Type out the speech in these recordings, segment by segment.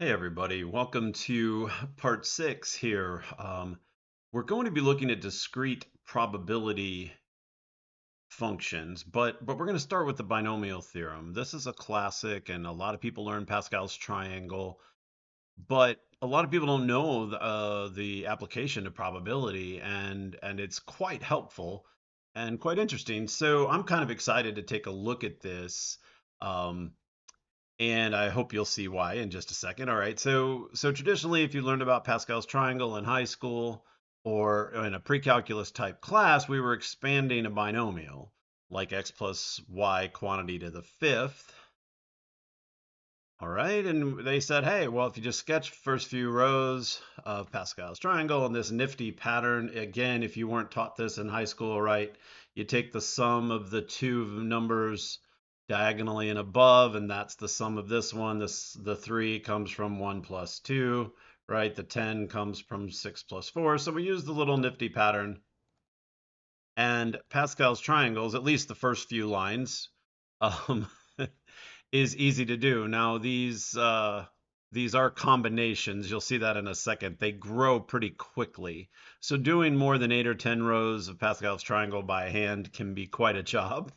Hey everybody, welcome to part 6 here. We're going to be looking at discrete probability functions, but we're going to start with the binomial theorem. This is a classic, and a lot of people learn Pascal's triangle, but a lot of people don't know the application of probability, and it's quite helpful and quite interesting. So I'm kind of excited to take a look at this. Um, and I hope you'll see why in just a second. All right. So traditionally, if you learned about Pascal's triangle in high school or in a pre-calculus type class, we were expanding a binomial like x plus y quantity to the fifth. All right. And they said, hey, well, if you just sketch first few rows of Pascal's triangle and this nifty pattern, again, if you weren't taught this in high school, right, you take the sum of the two numbers diagonally and above, and that's the sum of this one. The 3 comes from 1 plus 2, right? The 10 comes from 6 plus 4. So we use the little nifty pattern. And Pascal's triangles, at least the first few lines, um, is easy to do. Now these are combinations. You'll see that in a second. They grow pretty quickly. So doing more than 8 or 10 rows of Pascal's triangle by hand can be quite a job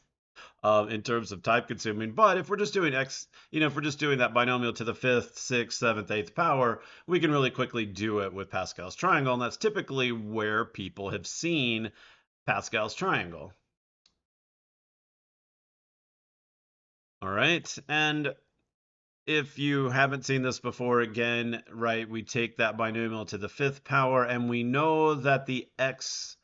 in terms of time consuming. But if we're just doing if we're just doing that binomial to the fifth, sixth, seventh, eighth power, we can really quickly do it with Pascal's triangle. And that's typically where people have seen Pascal's triangle. All right. And if you haven't seen this before, again, right, we take that binomial to the fifth power, and we know that the x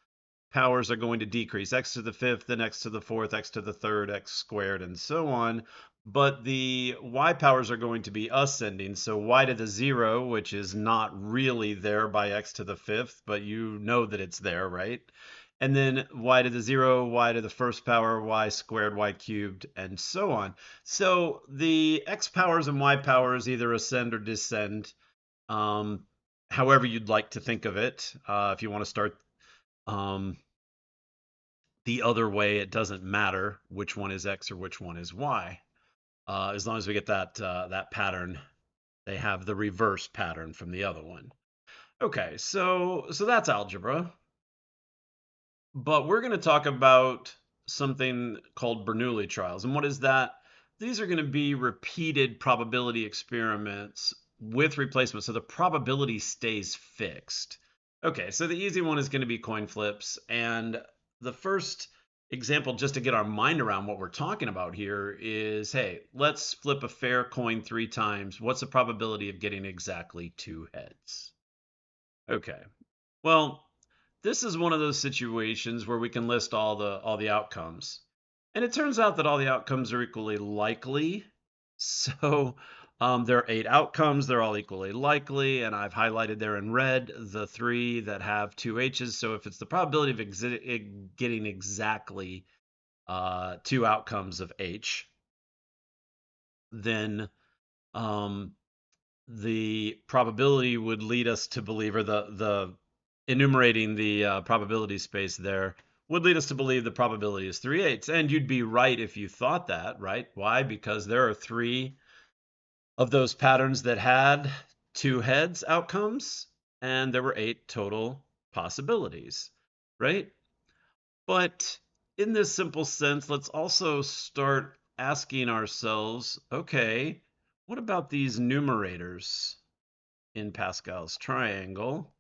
powers are going to decrease. X to the fifth, then x to the fourth, x to the third, x squared, and so on. But the y powers are going to be ascending. So y to the 0, which is not really there by x to the fifth, but you know that it's there, right? And then y to the 0, y to the first power, y squared, y cubed, and so on. So the x powers and y powers either ascend or descend, um, however you'd like to think of it. If you want to start um, the other way, it doesn't matter which one is x or which one is y. As long as we get that pattern, they have the reverse pattern from the other one. Okay, so that's algebra. But we're going to talk about something called Bernoulli trials. And what is that? These are going to be repeated probability experiments with replacement. So the probability stays fixed. Okay, so the easy one is going to be coin flips. And the first example, just to get our mind around what we're talking about here, is hey, let's flip a fair coin 3 times. What's the probability of getting exactly 2 heads? Okay, well, this is one of those situations where we can list all the outcomes. And it turns out that all the outcomes are equally likely. So there are 8 outcomes. They're all equally likely. And I've highlighted there in red the 3 that have 2H's. So if it's the probability of getting exactly 2 outcomes of H, then um, the probability would lead us to believe, or the enumerating the probability space there would lead us to believe the probability is 3/8. And you'd be right if you thought that, right? Why? Because there are 3 of those patterns that had 2 heads outcomes, and there were 8 total possibilities, right? But in this simple sense, let's also start asking ourselves, okay, what about these numerators in Pascal's triangle?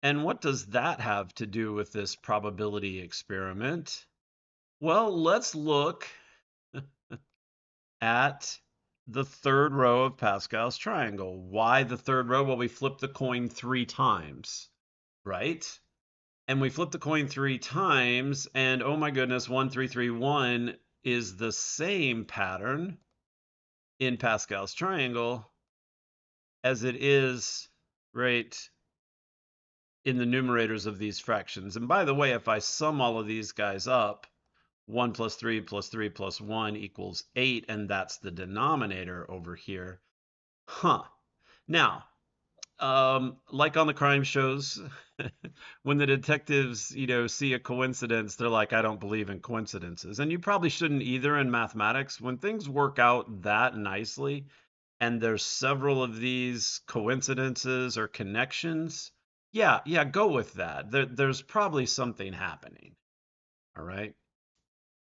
And what does that have to do with this probability experiment? Well, let's look at the third row of Pascal's triangle. Why the third row? Well, we flip the coin 3 times, right? And we flip the coin 3 times, and oh my goodness, 1, 3, 3, 1 is the same pattern in Pascal's triangle as it is, right, in the numerators of these fractions. And by the way, if I sum all of these guys up, 1 plus 3 plus 3 plus 1 equals 8, and that's the denominator over here. Huh. Now, like on the crime shows, when the detectives, see a coincidence, they're like, I don't believe in coincidences. And you probably shouldn't either in mathematics. When things work out that nicely, and there's several of these coincidences or connections, yeah, go with that. There's probably something happening. All right.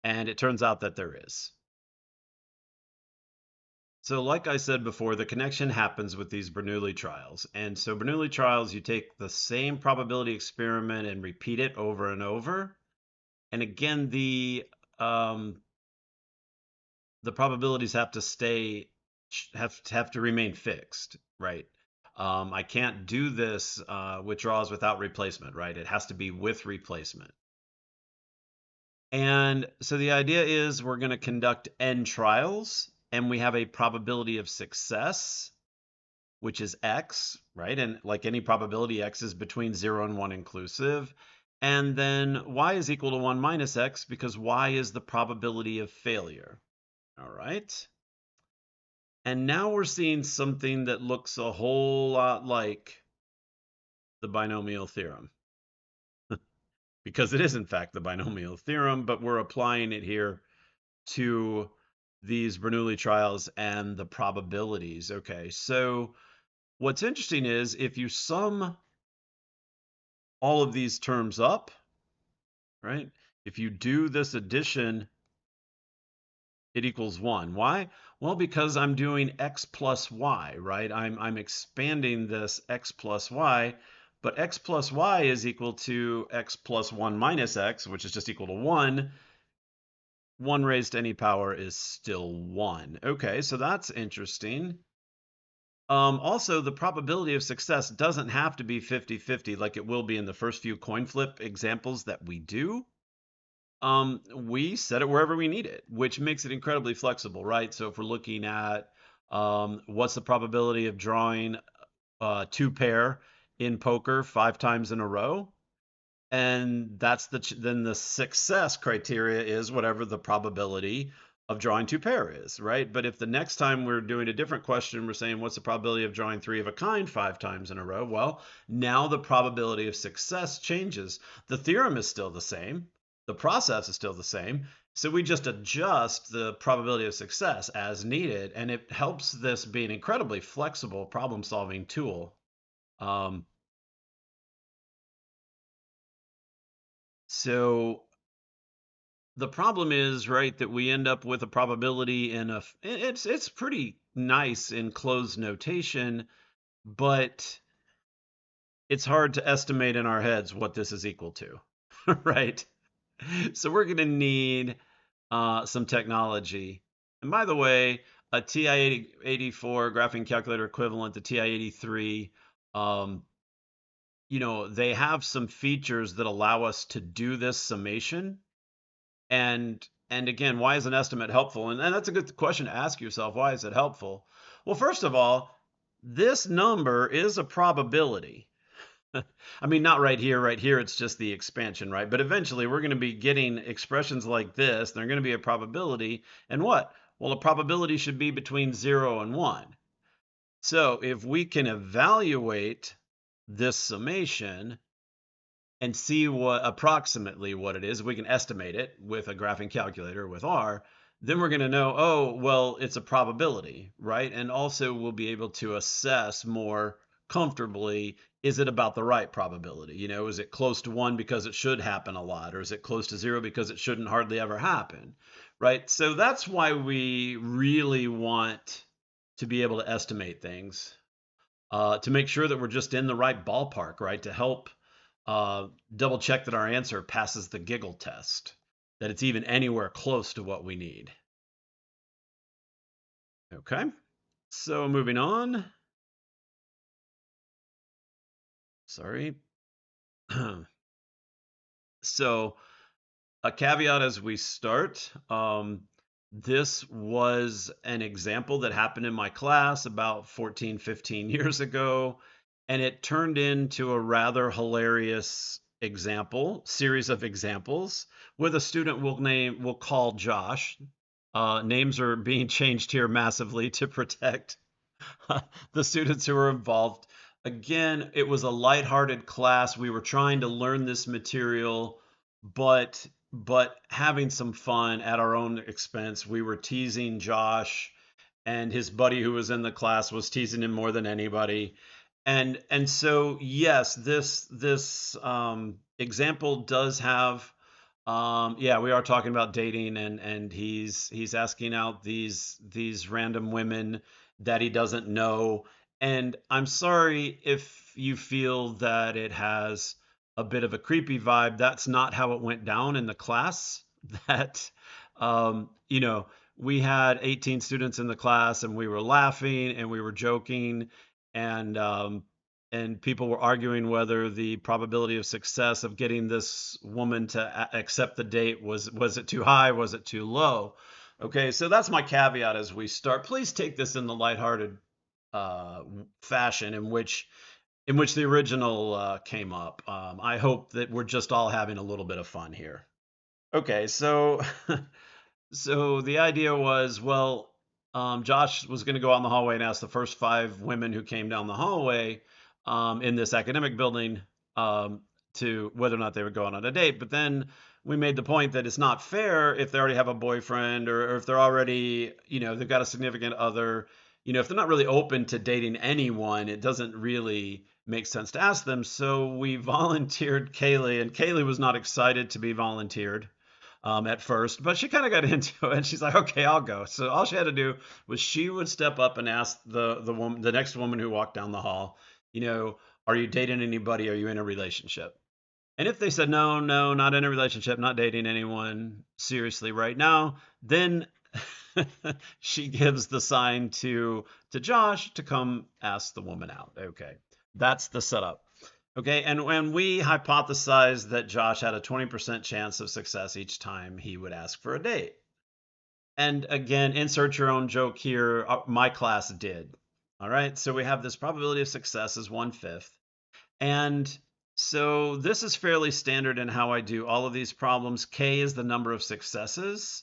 And it turns out that there is. So, like I said before, the connection happens with these Bernoulli trials. And so, Bernoulli trials, you take the same probability experiment and repeat it over and over. And again, the probabilities have to have to remain fixed, right? I can't do this withdrawals without replacement, right? It has to be with replacement. And so the idea is we're going to conduct n trials, and we have a probability of success, which is x, right? And like any probability, x is between 0 and 1 inclusive. And then y is equal to 1 minus x because y is the probability of failure. All right. And now we're seeing something that looks a whole lot like the binomial theorem, because it is in fact the binomial theorem, but we're applying it here to these Bernoulli trials and the probabilities. Okay, so what's interesting is if you sum all of these terms up, right? If you do this addition, it equals 1. Why? Well, because I'm doing x plus y, right? I'm expanding this x plus y, but x plus y is equal to x plus 1 minus x, which is just equal to 1. 1 raised to any power is still 1. Okay, so that's interesting. Also, the probability of success doesn't have to be 50-50 like it will be in the first few coin flip examples that we do. We set it wherever we need it, which makes it incredibly flexible, right? So if we're looking at what's the probability of drawing two pair in poker 5 times in a row, and that's then the success criteria is whatever the probability of drawing two pair is, right? But if the next time we're doing a different question, we're saying what's the probability of drawing three of a kind 5 times in a row? Well, now the probability of success changes. The theorem is still the same. The process is still the same. So we just adjust the probability of success as needed, and it helps this be an incredibly flexible problem-solving tool. Um, so the problem is, right, that we end up with a probability in it's pretty nice in closed notation, but it's hard to estimate in our heads what this is equal to, right? So we're going to need some technology. And by the way, a TI-84 graphing calculator equivalent to TI-83, they have some features that allow us to do this summation. And again, why is an estimate helpful? And that's a good question to ask yourself. Why is it helpful? Well, first of all, this number is a probability. I mean, not right here, it's just the expansion, right? But eventually we're going to be getting expressions like this. They're going to be a probability. And what? Well, a probability should be between 0 and 1. So if we can evaluate this summation and see approximately what it is, we can estimate it with a graphing calculator with R, then we're going to know, oh, well, it's a probability, right? And also we'll be able to assess more comfortably, is it about the right probability? Is it close to 1 because it should happen a lot, or is it close to 0 because it shouldn't hardly ever happen, right? So that's why we really want to be able to estimate things, to make sure that we're just in the right ballpark, right? To help double check that our answer passes the giggle test, that it's even anywhere close to what we need. Okay, so moving on. Sorry. So a caveat as we start. This was an example that happened in my class about 14, 15 years ago, and it turned into a rather hilarious series of examples with a student we'll call Josh. Names are being changed here massively to protect the students who were involved. Again, it was a lighthearted class. We were trying to learn this material, but having some fun at our own expense. We were teasing Josh, and his buddy who was in the class was teasing him more than anybody. And so yes, this example does have yeah, we are talking about dating, and he's asking out these random women that he doesn't know. And I'm sorry if you feel that it has a bit of a creepy vibe. That's not how it went down in the class. That you know, we had 18 students in the class, and we were laughing and we were joking, and people were arguing whether the probability of success of getting this woman to accept the date was it too high, was it too low. Okay, so that's my caveat as we start. Please take this in the lighthearted uh, fashion in which the original came up. I hope that we're just all having a little bit of fun here. Okay, so so the idea was, well, Josh was going to go out in the hallway and ask the first five women who came down the hallway in this academic building um, to whether or not they were going on a date. But then we made the point that it's not fair if they already have a boyfriend, or if they're already, you know, they've got a significant other. You know, if they're not really open to dating anyone, it doesn't really make sense to ask them. So we volunteered Kaylee, and Kaylee was not excited to be volunteered at first, but she kind of got into it. And she's like, "Okay, I'll go." So all she had to do was she would step up and ask the woman, the next woman who walked down the hall, you know, "Are you dating anybody? Are you in a relationship?" And if they said no, no, not in a relationship, not dating anyone seriously right now, then she gives the sign to Josh to come ask the woman out. Okay, that's the setup. Okay, and when we hypothesized that Josh had a 20% chance of success each time he would ask for a date. And again, insert your own joke here. My class did. All right, so we have this probability of success is 1/5. And so this is fairly standard in how I do all of these problems. K is the number of successes,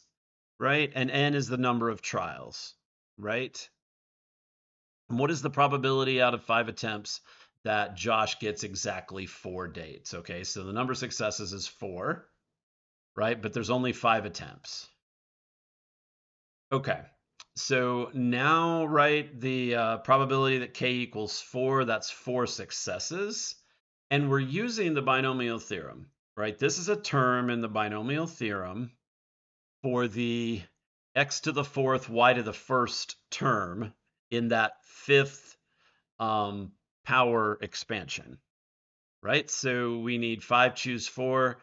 right? And N is the number of trials, right? And what is the probability out of 5 attempts that Josh gets exactly 4 dates? Okay, so the number of successes is 4, right? But there's only 5 attempts. Okay, so now, right, the probability that K equals 4, that's 4 successes. And we're using the binomial theorem, right? This is a term in the binomial theorem for the x to the fourth, y to the first term in that fifth power expansion, right? So we need 5 choose 4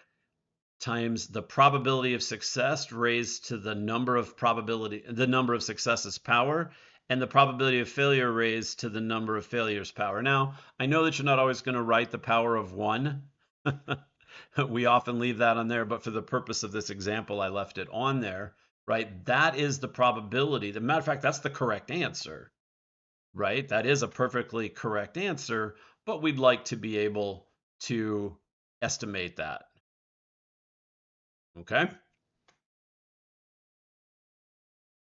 times the probability of success raised to the number of successes power, and the probability of failure raised to the number of failures power. Now, I know that you're not always going to write the power of 1. We often leave that on there, but for the purpose of this example, I left it on there, right? That is the probability. As a matter of fact, that's the correct answer, right? That is a perfectly correct answer, but we'd like to be able to estimate that. Okay.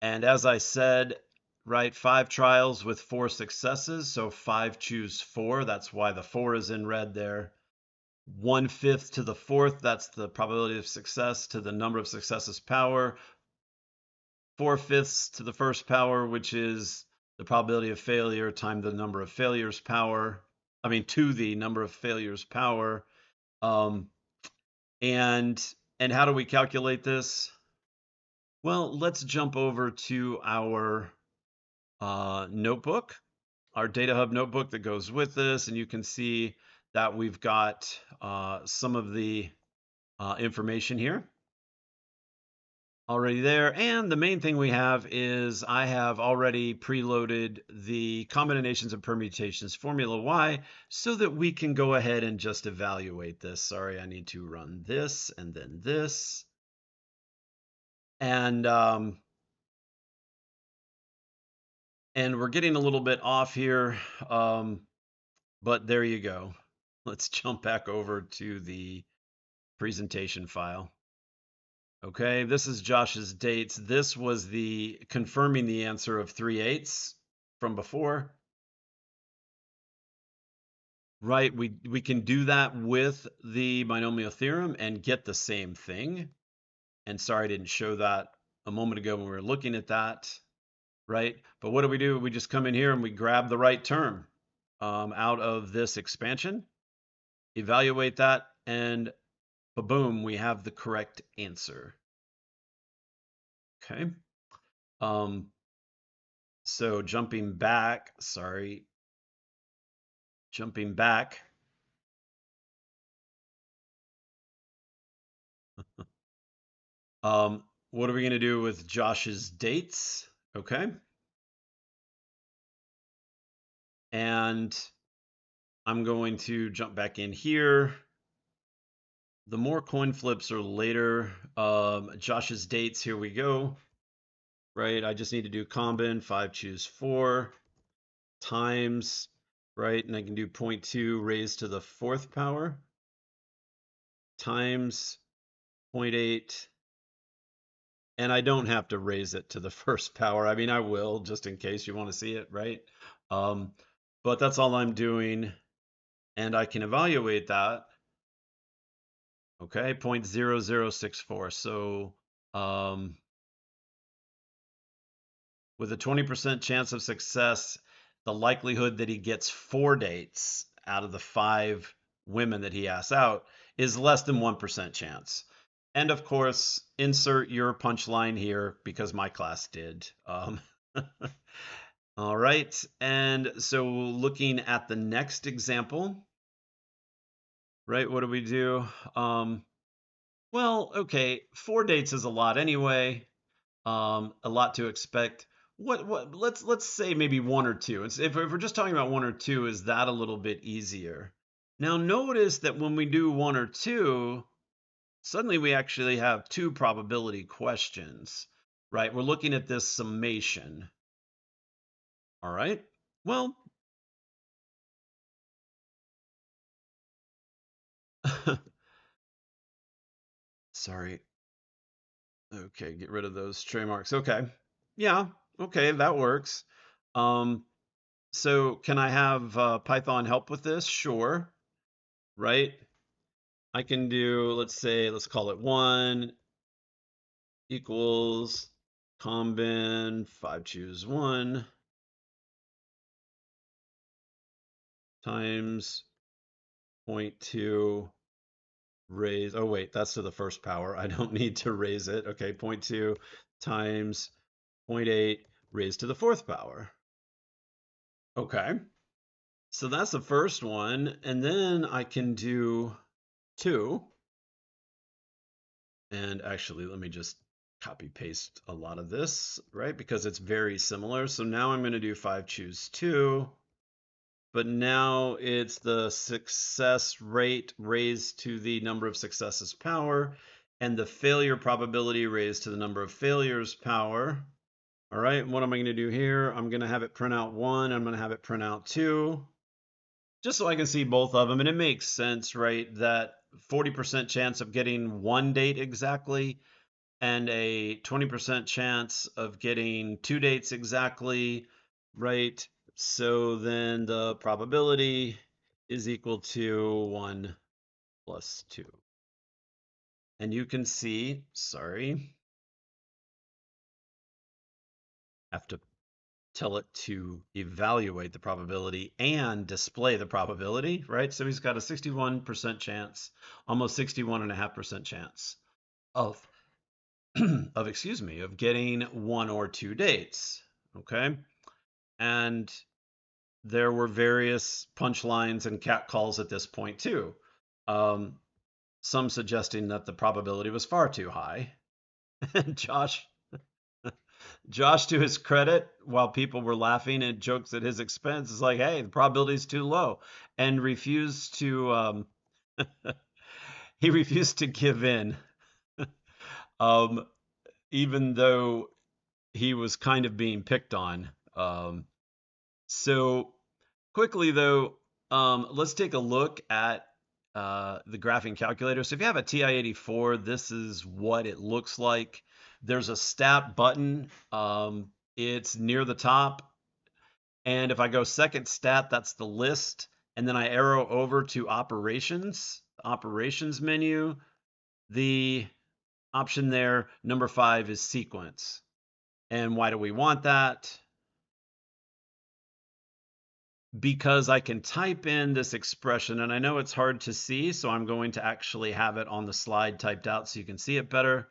And as I said, right, 5 trials with 4 successes. So 5 choose 4. That's why the 4 is in red there. 1/5 to the fourth, that's the probability of success to the number of successes power. 4/5 to the first power, which is the probability of failure times the number of failures power. I mean, to the number of failures power. Um, and how do we calculate this? Well, let's jump over to our notebook, our Data Hub notebook that goes with this, and you can see that we've got some of the information here already there. And the main thing we have is I have already preloaded the combinations and permutations formula Y so that we can go ahead and just evaluate this. Sorry, I need to run this and then this. And we're getting a little bit off here, but there you go. Let's jump back over to the presentation file. Okay, this is Josh's dates. This was the confirming the answer of 3/8 from before. Right, we can do that with the binomial theorem and get the same thing. And sorry, I didn't show that a moment ago when we were looking at that. right? But what do? We just come in here and we grab the right term out of this expansion, evaluate that, and boom, we have the correct answer. Okay. Um, so jumping back. What are we going to do with Josh's dates? Okay. And I'm going to jump back in here. The more coin flips are later. Josh's dates, here we go. Right, I just need to do combin 5 choose 4 times, right, and I can do 0.2 raised to the 4th power times 0.8, and I don't have to raise it to the 1st power. I mean, I will just in case you want to see it, right? Um, but that's all I'm doing, and I can evaluate that. Okay, 0.0064. So with a 20% chance of success, the likelihood that he gets 4 dates out of the 5 women that he asks out is less than 1% chance. And of course, insert your punchline here because my class did. All right. And so looking at the next example, right, what do we do? Well, okay, 4 dates is a lot anyway. A lot to expect. What let's say maybe 1 or 2. If we're just talking about 1 or 2, is that a little bit easier? Now notice that when we do 1 or 2, suddenly we actually have 2 probability questions, right? We're looking at this summation. All right. Well, sorry. Okay, get rid of those trademarks. Okay. Yeah, okay, that works. Um, so can I have Python help with this? Sure. Right? I can do, let's call it 1 equals combin 5 choose 1 times 0.2 raise, oh wait, that's to the 1st power. I don't need to raise it. Okay, 0.2 times 0.8 raised to the 4th power. Okay, so that's the first one. And then I can do 2. And actually, let me just copy paste a lot of this, right? Because it's very similar. So now I'm going to do 5 choose 2, but now it's the success rate raised to the number of successes power and the failure probability raised to the number of failures power. All right, what am I going to do here? I'm going to have it print out 1. I'm going to have it print out 2, just so I can see both of them. And it makes sense, right, that 40% chance of getting 1 date exactly and a 20% chance of getting 2 dates exactly, right? So then the probability is equal to 1 plus 2. And you can see, sorry, have to tell it to evaluate the probability and display the probability, right? So he's got a 61% chance, almost 61.5% chance of of getting 1 or 2 dates. Okay. And there were various punchlines and catcalls at this point too. Um, some suggesting that the probability was far too high. And Josh, to his credit, while people were laughing at jokes at his expense, is like, "Hey, the probability is too low," and refused to. He refused to give in, um, even though he was kind of being picked on. So quickly though, let's take a look at the graphing calculator. So if you have a TI-84, this is what it looks like. There's a stat button. It's near the top. And if I go second stat, that's the list. And then I arrow over to operations menu. The option there, number 5, is sequence. And why do we want that? Because I can type in this expression, and I know it's hard to see, so I'm going to actually have it on the slide typed out so you can see it better.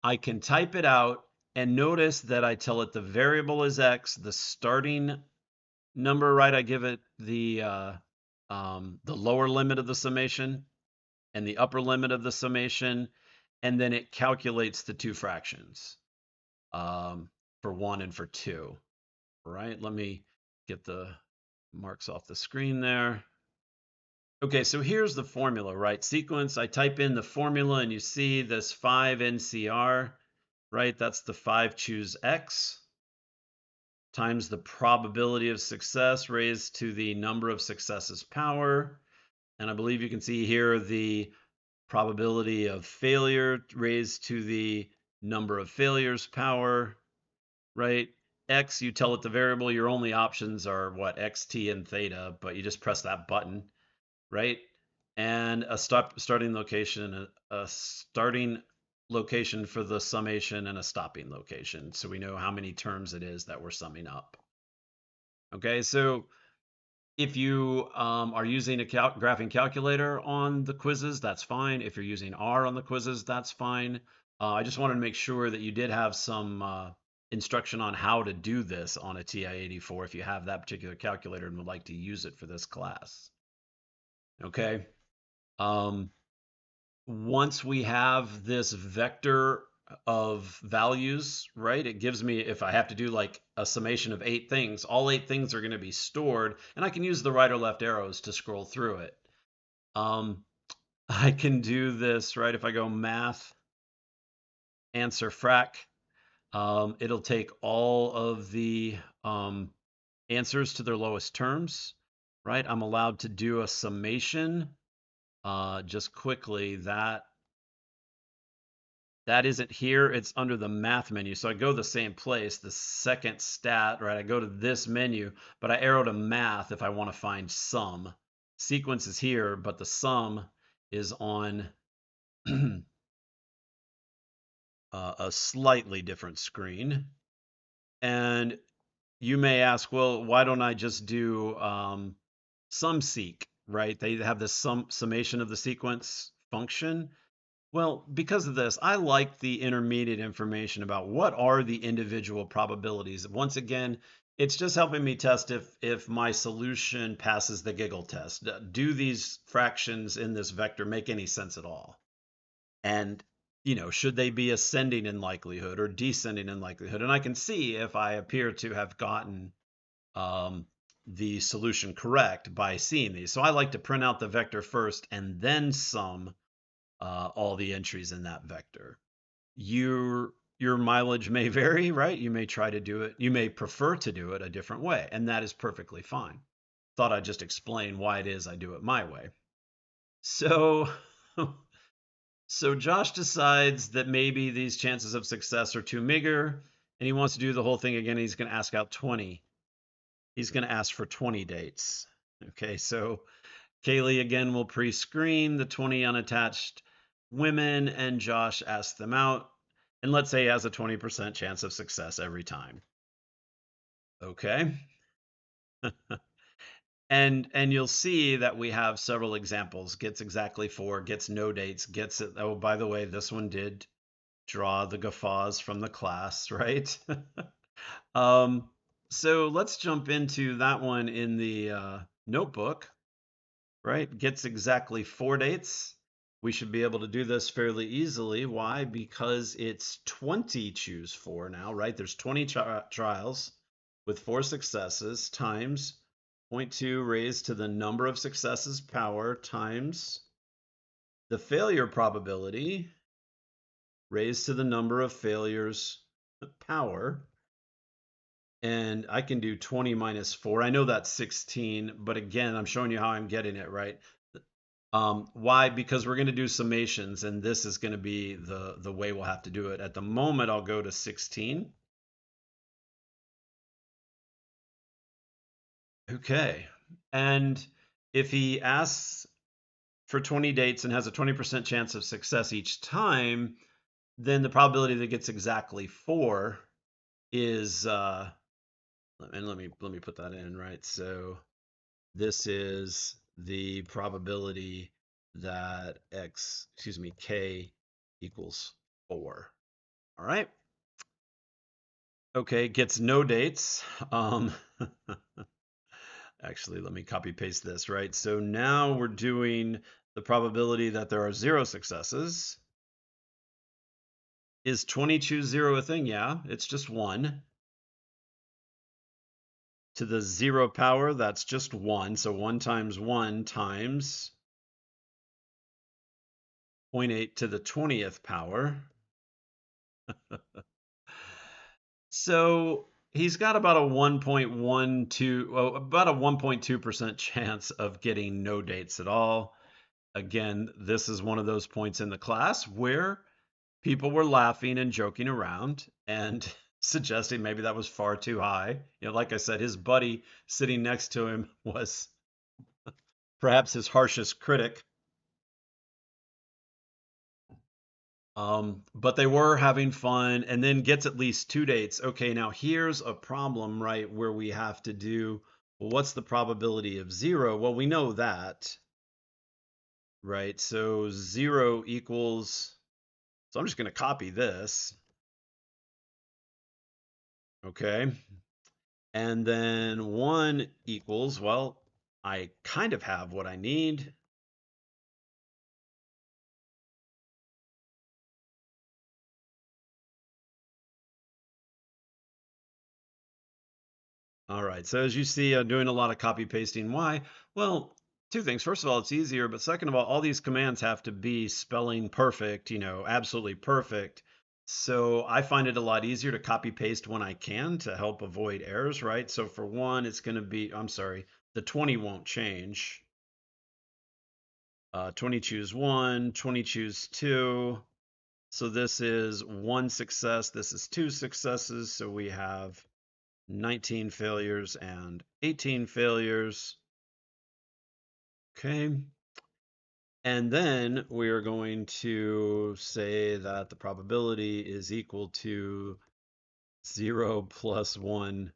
I can type it out, and notice that I tell it the variable is x, the starting number, right? I give it the lower limit of the summation and the upper limit of the summation, and then it calculates the two fractions for 1 and for 2. All right, let me get the marks off the screen there. Okay, so here's the formula, right? Sequence, I type in the formula and you see this 5 NCR, right? That's the 5 choose X times the probability of success raised to the number of successes power. And I believe you can see here the probability of failure raised to the number of failures power, right? X, you tell it the variable, your only options are what, X, T, and theta, but you just press that button, right? And a starting location, a starting location for the summation, and a stopping location. So we know how many terms it is that we're summing up. Okay, so if you are using a graphing calculator on the quizzes, that's fine. If you're using R on the quizzes, that's fine. I just wanted to make sure that you did have some instruction on how to do this on a TI-84 if you have that particular calculator and would like to use it for this class. Okay. Once we have this vector of values, right, it gives me, if I have to do like a summation of 8 things, all 8 things are going to be stored, and I can use the right or left arrows to scroll through it. I can do this, right, if I go math, answer frac, it'll take all of the answers to their lowest terms, right? I'm allowed to do a summation. Just quickly, that isn't here. It's under the math menu. So I go the same place, the second stat, right? I go to this menu, but I arrow to math if I want to find sum. Sequence is here, but the sum is on a slightly different screen. And you may ask, well, why don't I just do sum seek, right? They have this summation of the sequence function. Well, because of this, I like the intermediate information about what are the individual probabilities. Once again, it's just helping me test if my solution passes the giggle test. Do these fractions in this vector make any sense at all? And, should they be ascending in likelihood or descending in likelihood? And I can see if I appear to have gotten the solution correct by seeing these. So I like to print out the vector first and then sum all the entries in that vector. Your mileage may vary, right? You may try to do it, you may prefer to do it a different way, and that is perfectly fine. Thought I'd just explain why it is I do it my way. So, so Josh decides that maybe these chances of success are too meager, and he wants to do the whole thing again. He's going to ask out 20. He's going to ask for 20 dates. Okay, so Kaylee again will pre-screen the 20 unattached women, and Josh asks them out. And let's say he has a 20% chance of success every time. Okay. And you'll see that we have several examples. Gets exactly 4, gets no dates, gets it. Oh, by the way, this one did draw the guffaws from the class, right? So let's jump into that one in the notebook, right? Gets exactly 4 dates. We should be able to do this fairly easily. Why? Because it's 20 choose 4 now, right? There's 20 trials with 4 successes times 0.2 raised to the number of successes power times the failure probability raised to the number of failures power. And I can do 20 minus 4. I know that's 16, but again, I'm showing you how I'm getting it, right? Why? Because we're going to do summations, and this is going to be the way we'll have to do it. At the moment, I'll go to 16. Okay. And if he asks for 20 dates and has a 20% chance of success each time, then the probability that it gets exactly 4 is and let me put that in, right? So this is the probability that k equals 4. All right. Okay, gets no dates. Actually, let me copy paste this, right? So now we're doing the probability that there are 0 successes. Is 20 choose 0 a thing? Yeah, it's just 1. To the 0 power, that's just 1. So 1 times 1 times 0.8 to the 20th power. So he's got about a 1.12, well, about a 1.2% chance of getting no dates at all. Again, this is one of those points in the class where people were laughing and joking around and suggesting maybe that was far too high. You know, like I said, his buddy sitting next to him was perhaps his harshest critic. But they were having fun and then gets at least 2 dates. Okay, now here's a problem, right, where we have to do, well, what's the probability of 0? Well, we know that, right? So 0 equals, so I'm just going to copy this. Okay. And then 1 equals, well, I kind of have what I need. All right, so as you see, I'm doing a lot of copy pasting. Why? Well, two things. First of all, it's easier, but second of all these commands have to be spelling perfect, you know, absolutely perfect. So I find it a lot easier to copy paste when I can to help avoid errors, right? So for 1, it's going to be, I'm sorry, the 20 won't change. 20 choose 1, 20 choose 2. So this is 1 success, this is 2 successes. So we have 19 failures and 18 failures. Okay. And then we are going to say that the probability is equal to 0 plus 1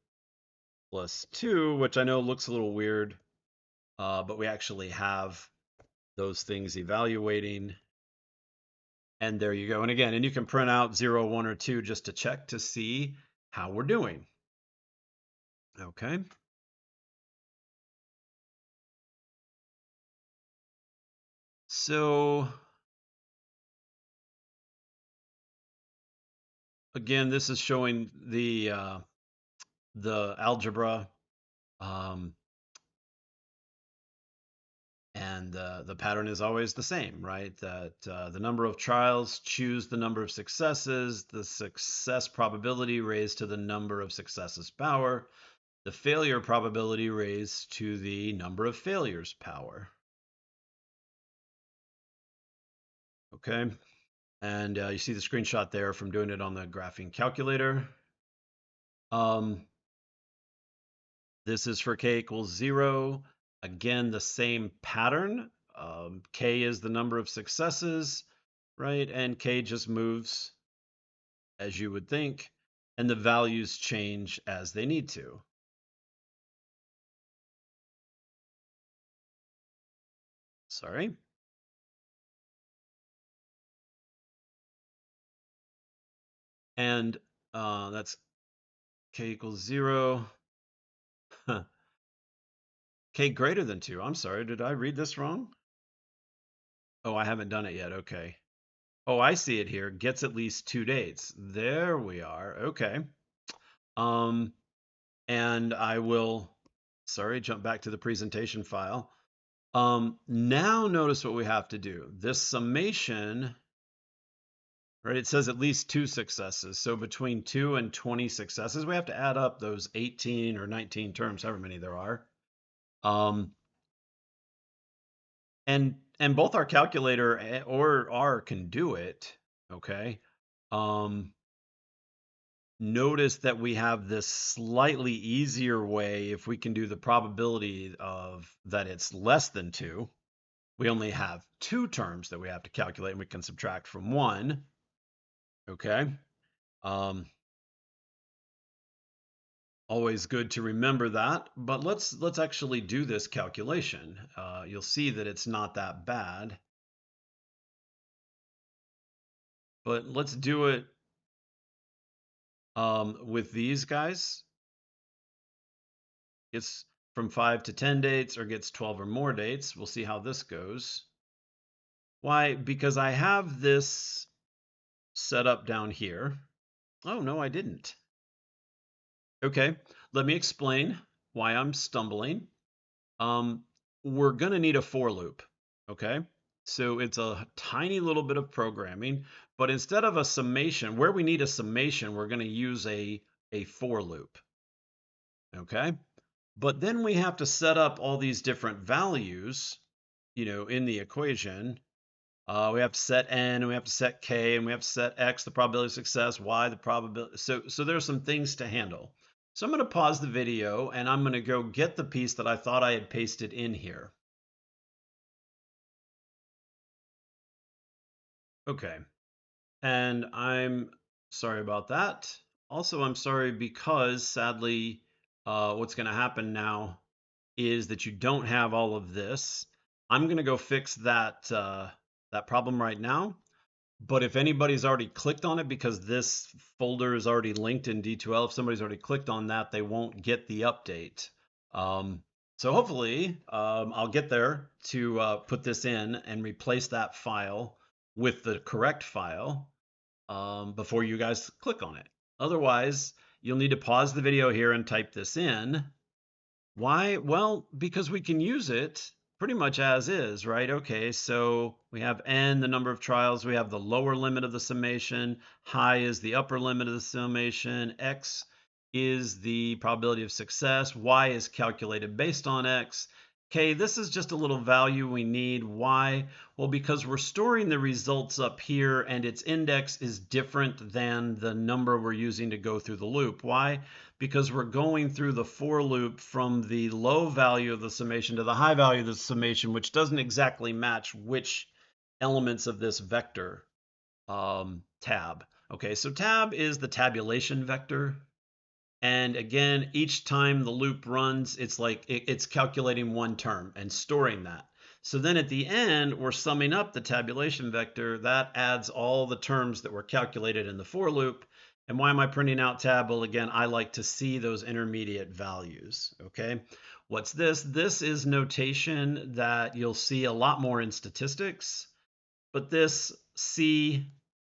plus 2, which I know looks a little weird, but we actually have those things evaluating. And there you go. And again, and you can print out 0, 1, or 2 just to check to see how we're doing. Okay. So again, this is showing the algebra, um, and the pattern is always the same, right? That the number of trials choose the number of successes, the success probability raised to the number of successes power, the failure probability raised to the number of failures power. Okay. And you see the screenshot there from doing it on the graphing calculator. Um, this is for k equals 0. Again, the same pattern. K is the number of successes, right? And k just moves as you would think, and the values change as they need to. Sorry. And that's k equals 0. K greater than 2. I'm sorry, did I read this wrong? Oh, I haven't done it yet. Okay. Oh, I see it here. Gets at least 2 dates. There we are. Okay. Um, and I will, sorry, jump back to the presentation file. Now notice what we have to do. This summation, right? It says at least 2 successes. So between 2 and 20 successes, we have to add up those 18 or 19 terms, however many there are. Um, and both our calculator or R can do it. Okay. Um, Notice that we have this slightly easier way if we can do the probability of that it's less than 2. We only have 2 terms that we have to calculate, and we can subtract from 1. Okay. Um, Always good to remember that, but let's actually do this calculation. You'll see that it's not that bad, but let's do it with these guys. It's from 5 to 10 dates or gets 12 or more dates. We'll see how this goes. Why? Because I have this set up down here. Oh, no, I didn't. Okay, let me explain why I'm stumbling. Um, we're going to need a for loop. Okay, so it's a tiny little bit of programming, but instead of a summation, where we need a summation, we're going to use a for loop. Okay, but then we have to set up all these different values, in the equation. We have to set n, and we have to set k, and we have to set x, the probability of success, y, the probability. So there's some things to handle. So I'm going to pause the video, and I'm going to go get the piece that I thought I had pasted in here. Okay, and I'm sorry about that. Also, I'm sorry because sadly, what's going to happen now is that you don't have all of this. I'm going to go fix that problem right now. But if anybody's already clicked on it, because this folder is already linked in D2L, if somebody's already clicked on that, they won't get the update. So hopefully I'll get there to put this in and replace that file with the correct file before you guys click on it. Otherwise, you'll need to pause the video here and type this in. Why? Well, because we can use it pretty much as is, right? Okay, so we have n, the number of trials. We have the lower limit of the summation. High is the upper limit of the summation. X is the probability of success. Y is calculated based on X. Okay, this is just a little value we need. Why? Well, because we're storing the results up here and its index is different than the number we're using to go through the loop. Why? Because we're going through the for loop from the low value of the summation to the high value of the summation, which doesn't exactly match which elements of this vector tab. Okay, so tab is the tabulation vector. And again, each time the loop runs, it's like it's calculating one term and storing that. So then at the end, we're summing up the tabulation vector. That adds all the terms that were calculated in the for loop. And why am I printing out tab? Well, again, I like to see those intermediate values. Okay, what's this? This is notation that you'll see a lot more in statistics. But this C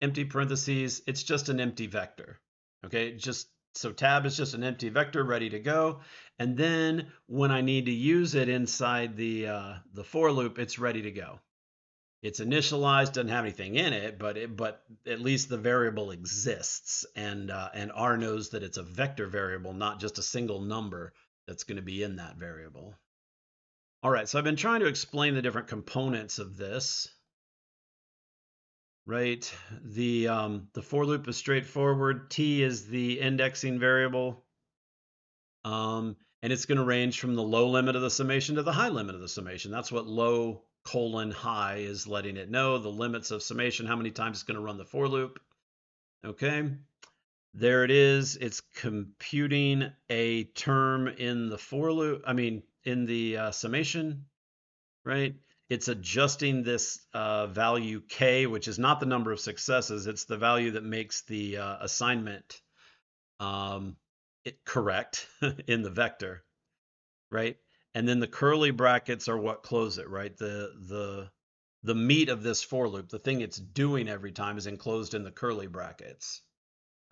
empty parentheses, it's just an empty vector. Okay, so tab is just an empty vector ready to go. And then when I need to use it inside the for loop, it's ready to go. It's initialized, doesn't have anything in it, but at least the variable exists, and R knows that it's a vector variable, not just a single number that's going to be in that variable. All right, so I've been trying to explain the different components of this. Right, the for loop is straightforward. T is the indexing variable. And it's going to range from the low limit of the summation to the high limit of the summation. That's what low colon high is letting it know. The limits of summation, how many times it's going to run the for loop. Okay, there it is. It's computing a term in the for loop, in the summation, right? It's adjusting this value k, which is not the number of successes. It's the value that makes the assignment correct in the vector, right? And then the curly brackets are what close it, right? The meat of this for loop, the thing it's doing every time, is enclosed in the curly brackets.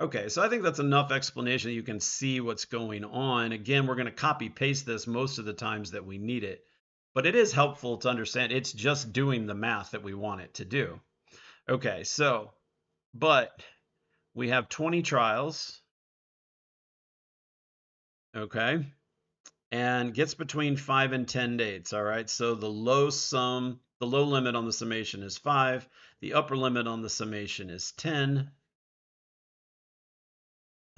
Okay, so I think that's enough explanation that you can see what's going on. Again, we're going to copy paste this most of the times that we need it, but it is helpful to understand it's just doing the math that we want it to do. Okay, so, but we have 20 trials, okay, and gets between 5 and 10 dates, all right? So the low limit on the summation is 5, the upper limit on the summation is 10.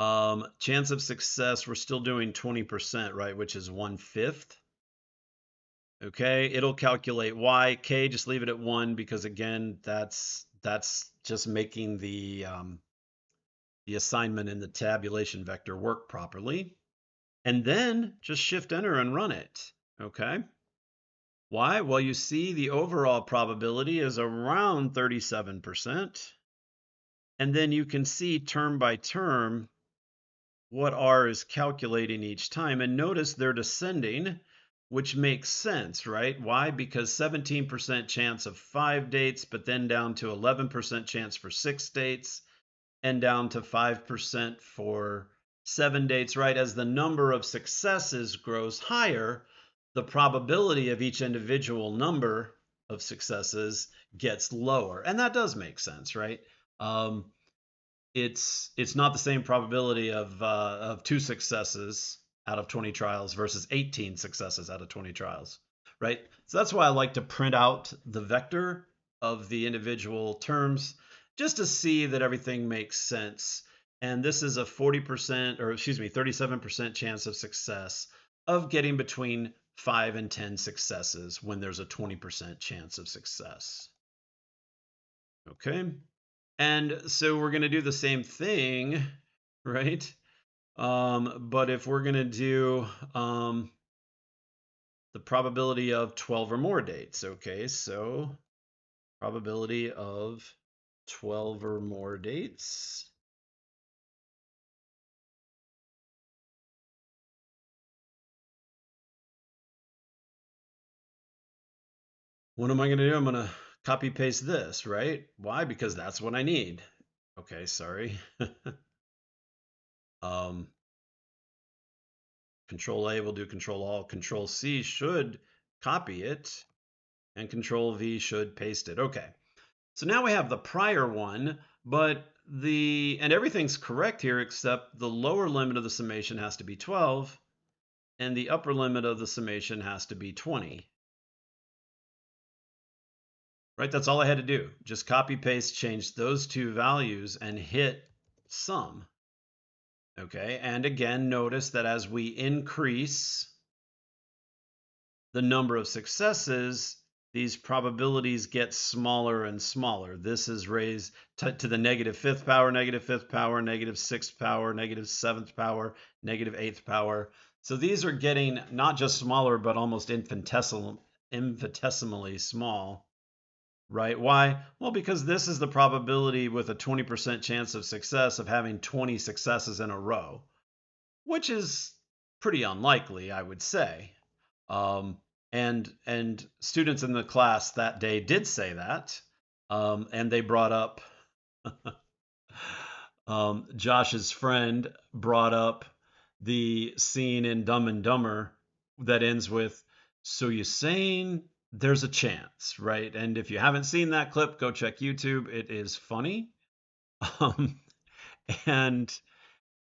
Chance of success, we're still doing 20%, right, which is 1/5. Okay, it'll calculate y. K, just leave it at 1 because again, that's just making the assignment in the tabulation vector work properly. and then just shift enter and run it. Okay. Why? Well, you see the overall probability is around 37%. And then you can see term by term what R is calculating each time. And notice they're descending, which makes sense, right? Why? Because 17% chance of 5 dates, but then down to 11% chance for 6 dates, and down to 5% for 7 dates, right? As the number of successes grows higher, the probability of each individual number of successes gets lower. And that does make sense, right? Um, it's not the same probability of 2 successes out of 20 trials versus 18 successes out of 20 trials, right? So that's why I like to print out the vector of the individual terms just to see that everything makes sense. And this is a 40%, or excuse me, 37% chance of success of getting between 5 and 10 successes when there's a 20% chance of success. Okay. And so we're going to do the same thing, right? But if we're going to do the probability of 12 or more dates, okay, so probability of 12 or more dates. What am I going to do? I'm going to copy paste this, right? Why? Because that's what I need. Okay, sorry. um, Control A will do Control All. Control C should copy it, and Control V should paste it. Okay. So now we have the prior one, but and everything's correct here except the lower limit of the summation has to be 12 and the upper limit of the summation has to be 20. Right? That's all I had to do. Just copy paste, change those two values and hit sum. Okay. And again, notice that as we increase the number of successes, these probabilities get smaller and smaller. This is raised to the negative fifth power, negative sixth power, negative seventh power, negative eighth power. So these are getting not just smaller, but almost infinitesimally small, right? Why? Well, because this is the probability with a 20% chance of success of having 20 successes in a row, which is pretty unlikely, I would say. Um, and students in the class that day did say that, and they brought up Josh's friend brought up the scene in Dumb and Dumber that ends with, "So you're saying there's a chance, right?" And if you haven't seen that clip, go check YouTube. It is funny, um, and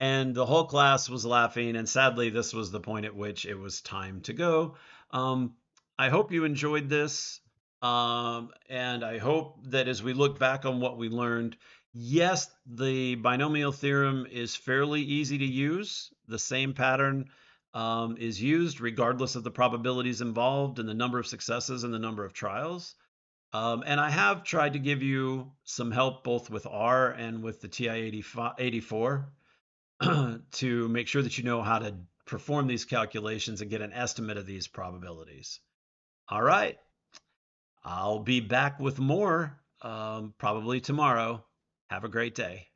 and the whole class was laughing. And sadly, this was the point at which it was time to go. I hope you enjoyed this. And I hope that as we look back on what we learned, yes, the binomial theorem is fairly easy to use. The same pattern is used regardless of the probabilities involved and the number of successes and the number of trials. And I have tried to give you some help both with R and with the TI-84 to make sure that you know how to perform these calculations and get an estimate of these probabilities. All right. I'll be back with more probably tomorrow. Have a great day.